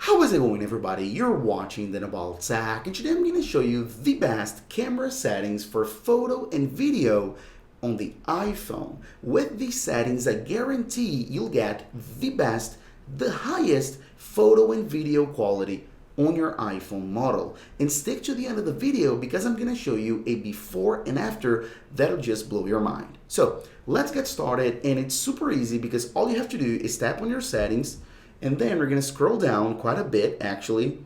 How is it going, everybody? You're watching The About Zach, and today I'm going to show you the best camera settings for photo and video on the iPhone. With these settings, I guarantee you'll get the best, the highest photo and video quality on your iPhone model. And stick to the end of the video because I'm going to show you a before and after that'll just blow your mind. So let's get started, and it's super easy because all you have to do is tap on your settings, and then we're going to scroll down quite a bit actually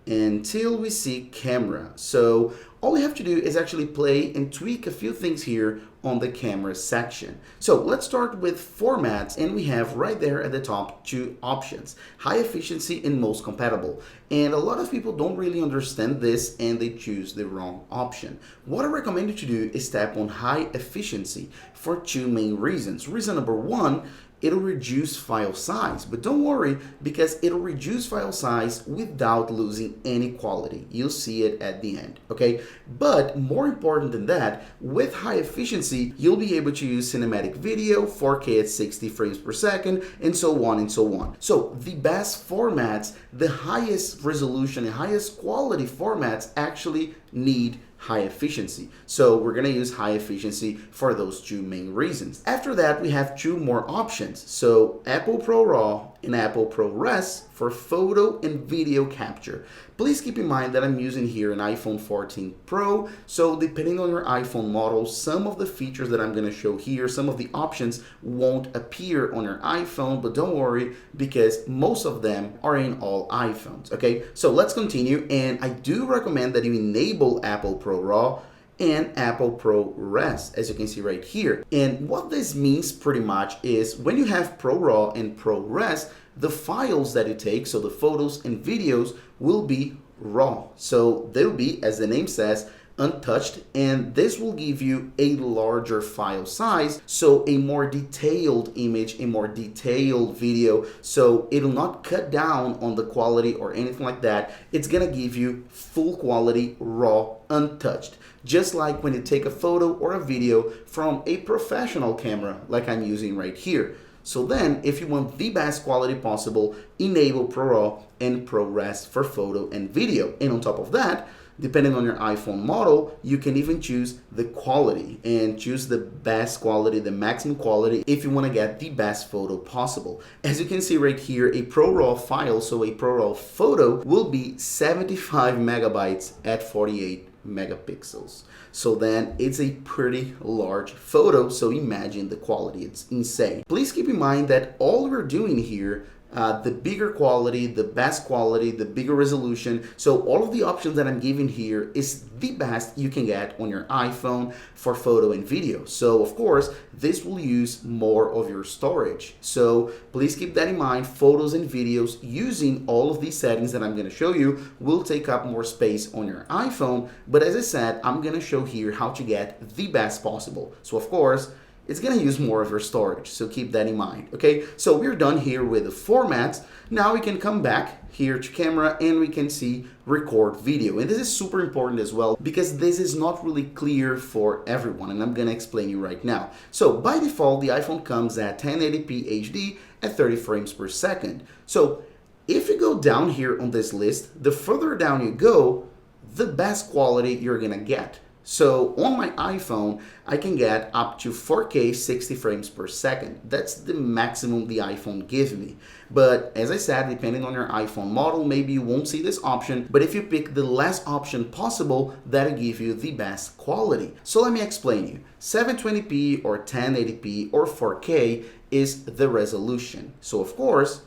until we see camera. So all we have to do is actually play and tweak a few things here on the camera section. So let's start with formats, and we have right there at the top two options: high efficiency and most compatible. And a lot of people don't really understand this and they choose the wrong option. What I recommend you to do is tap on high efficiency for two main reasons. Reason number one, it'll reduce file size, but don't worry because it'll reduce file size without losing any quality. You'll see it at the end, okay? But more important than that, with high efficiency, you'll be able to use cinematic video, 4K at 60 frames per second, and so on and so on. So the best formats, the highest resolution, the highest quality formats actually need high efficiency. So we're going to use high efficiency for those two main reasons. After that, we have two more options. So Apple Pro RAW and Apple Pro Res for photo and video capture. Please keep in mind that I'm using here an iPhone 14 Pro. So depending on your iPhone model, some of the features that I'm going to show here, some of the options won't appear on your iPhone, but don't worry because most of them are in all iPhones. Okay, so let's continue. And I do recommend that you enable Apple Pro RAW and Apple Pro Res, as you can see right here. And what this means pretty much is when you have Pro RAW and Pro Res, the files that you take, so the photos and videos, will be raw. So they'll be, as the name says, untouched, and this will give you a larger file size, so a more detailed image, a more detailed video. So it'll not cut down on the quality or anything like that. It's gonna give you full quality, raw, untouched, just like when you take a photo or a video from a professional camera like I'm using right here. So then, if you want the best quality possible, enable Pro RAW and Pro Res for photo and video. And on top of that, depending on your iPhone model, you can even choose the quality and choose the best quality, the maximum quality, if you want to get the best photo possible. As you can see right here, a Pro RAW file, so a Pro RAW photo, will be 75 megabytes at 48 megapixels. So then it's a pretty large photo, so imagine the quality, it's insane. Please keep in mind that all we're doing here, the bigger quality, the best quality, the bigger resolution. So all of the options that I'm giving here is the best you can get on your iPhone for photo and video. So of course, this will use more of your storage. So please keep that in mind. Photos and videos using all of these settings that I'm going to show you will take up more space on your iPhone. But as I said, I'm going to show here how to get the best possible. So of course, it's going to use more of your storage, so keep that in mind, okay? So we're done here with the formats. Now we can come back here to camera and we can see record video. And this is super important as well because this is not really clear for everyone, and I'm going to explain you right now. So by default, the iPhone comes at 1080p HD at 30 frames per second. So if you go down here on this list, the further down you go, the best quality you're going to get. So on my iPhone, I can get up to 4K 60 frames per second. That's the maximum the iPhone gives me. But as I said, depending on your iPhone model, maybe you won't see this option. But if you pick the last option possible, that'll give you the best quality. So let me explain you. 720p or 1080p or 4K is the resolution. So of course,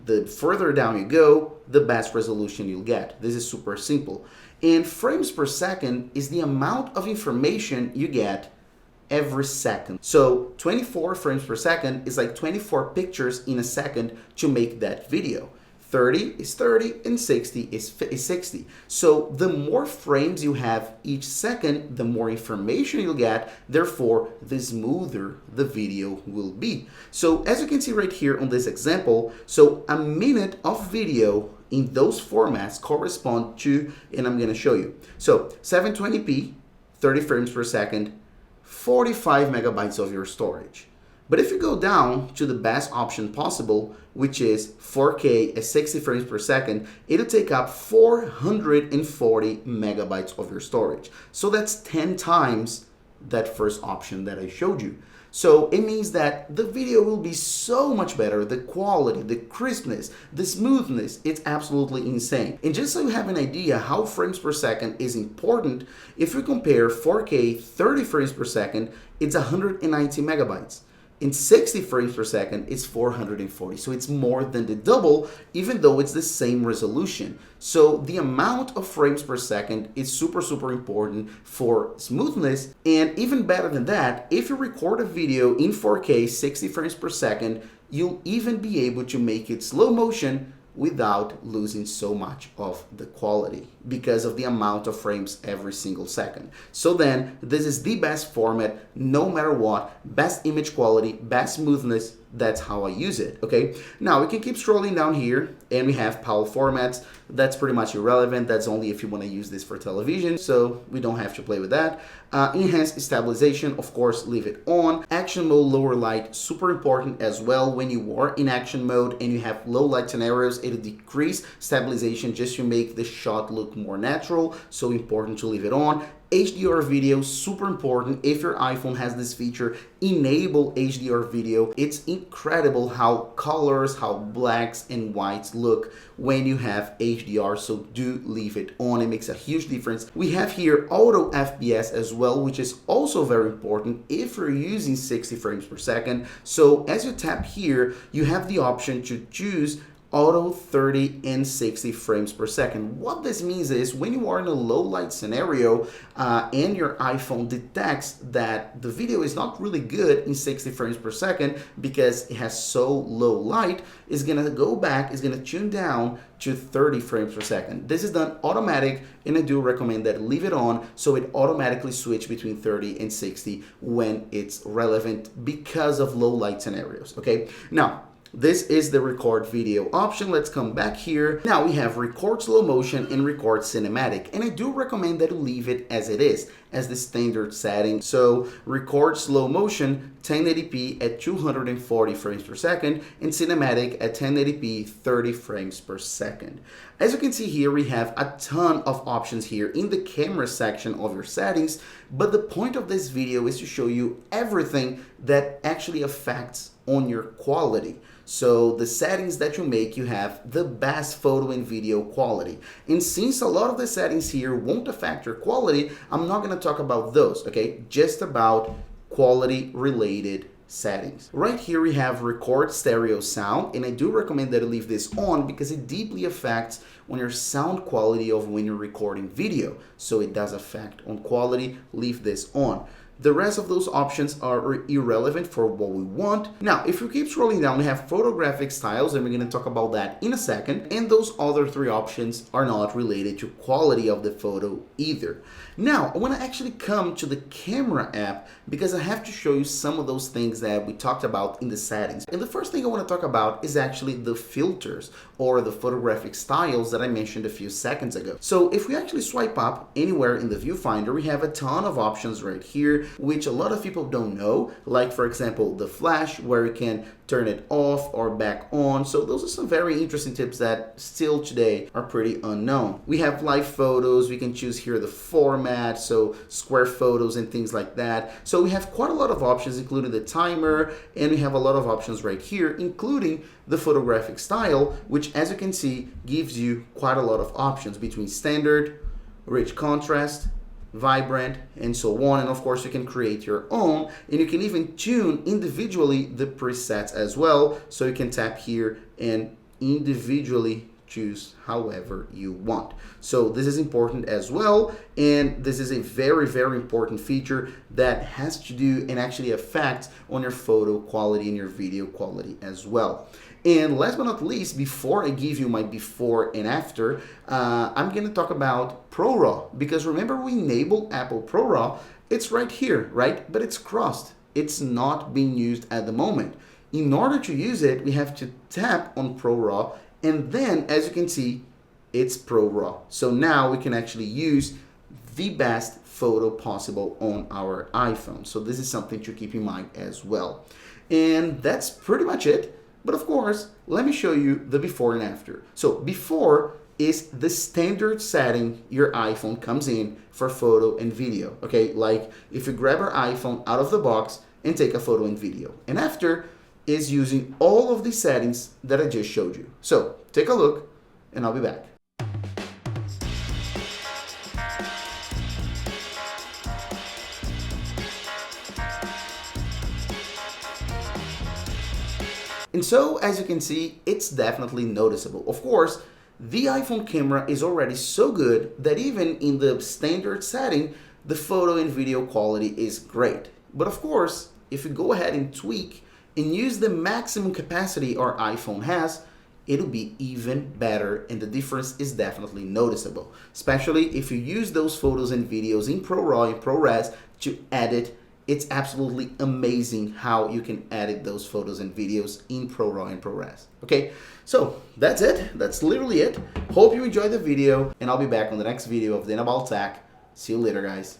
the further down you go, the best resolution you'll get. This is super simple. And frames per second is the amount of information you get every second. So 24 frames per second is like 24 pictures in a second to make that video. 30 is 30 and 60 is 60. So the more frames you have each second, the more information you'll get, therefore the smoother the video will be. So as you can see right here on this example, so a minute of video in those formats correspond to, and I'm going to show you. So 720p, 30 frames per second, 45 megabytes of your storage. But if you go down to the best option possible, which is 4K at 60 frames per second, it'll take up 440 megabytes of your storage. So that's 10 times that first option that I showed you. So it means that the video will be so much better. The quality, the crispness, the smoothness, it's absolutely insane. And just so you have an idea how frames per second is important, if you compare 4K 30 frames per second, it's 190 megabytes. In 60 frames per second, it's 440. So it's more than the double, even though it's the same resolution. So the amount of frames per second is super, super important for smoothness. And even better than that, if you record a video in 4K 60 frames per second, you'll even be able to make it slow motion without losing so much of the quality because of the amount of frames every single second. So then this is the best format no matter what, best image quality, best smoothness. That's how I use it, okay? Now we can keep scrolling down here and we have PAL formats. That's pretty much irrelevant. That's only if you want to use this for television, so we don't have to play with that. Enhanced stabilization, of course, leave it on. Action mode, lower light, super important as well. When you are in action mode and you have low light scenarios, it'll decrease stabilization just to make the shot look more natural, so important to leave it on. HDR video, super important. If your iPhone has this feature, enable HDR video. It's incredible how colors, how blacks and whites look when you have HDR, so do leave it on. It makes a huge difference. We have here auto FPS as well, which is also very important if you're using 60 frames per second. So as you tap here, you have the option to choose auto 30 and 60 frames per second. What this means is when you are in a low light scenario and your iPhone detects that the video is not really good in 60 frames per second because it has so low light, it's gonna go back, it's gonna tune down to 30 frames per second. This is done automatic, and I do recommend that leave it on so it automatically switch between 30 and 60 when it's relevant because of low light scenarios, okay? Now, this is the record video option. Let's come back here. Now we have record slow motion and record cinematic. And I do recommend that you leave it as it is, as the standard setting. So record slow motion 1080p at 240 frames per second and cinematic at 1080p 30 frames per second. As you can see here, we have a ton of options here in the camera section of your settings, but the point of this video is to show you everything that actually affects on your quality. So the settings that you make, you have the best photo and video quality. And since a lot of the settings here won't affect your quality, I'm not going to talk about those, okay? Just about quality related settings. Right here we have record stereo sound, and I do recommend that you leave this on because it deeply affects on your sound quality of when you're recording video. So it does affect on quality, leave this on. The rest of those options are irrelevant for what we want. Now, if you keep scrolling down, we have photographic styles, and we're going to talk about that in a second. And those other three options are not related to quality of the photo either. Now, I want to actually come to the camera app because I have to show you some of those things that we talked about in the settings. And the first thing I want to talk about is actually the filters or the photographic styles that I mentioned a few seconds ago. So if we actually swipe up anywhere in the viewfinder, we have a ton of options right here, which a lot of people don't know, like for example the flash, where you can turn it off or back on. So those are some very interesting tips that still today are pretty unknown. We have live photos. We can choose here the format, so square photos and things like that. So we have quite a lot of options, including the timer, and we have a lot of options right here, including the photographic style, which as you can see gives you quite a lot of options between standard, rich contrast, vibrant, and so on. And of course you can create your own, and you can even tune individually the presets as well, so you can tap here and individually choose however you want. So this is important as well, and this is a very, very important feature that has to do and actually affects on your photo quality and your video quality as well. And last but not least, before I give you my before and after, I'm going to talk about ProRAW, because remember we enabled Apple ProRAW. It's right here, right? But it's crossed. It's not being used at the moment. In order to use it, we have to tap on ProRAW, and then as you can see, it's ProRAW. So now we can actually use the best photo possible on our iPhone. So this is something to keep in mind as well. And that's pretty much it. But of course, let me show you the before and after. So before is the standard setting your iPhone comes in for photo and video. Okay, like if you grab our iPhone out of the box and take a photo and video. And after is using all of the settings that I just showed you. So take a look and I'll be back. And so, as you can see, it's definitely noticeable. Of course, the iPhone camera is already so good that even in the standard setting, the photo and video quality is great. But of course, if you go ahead and tweak and use the maximum capacity our iPhone has, it'll be even better, and the difference is definitely noticeable, especially if you use those photos and videos in ProRAW and ProRes to edit. It's absolutely amazing how you can edit those photos and videos in ProRAW and ProRes. Okay, so that's it. That's literally it. Hope you enjoyed the video, and I'll be back on the next video of About Tech. See you later, guys.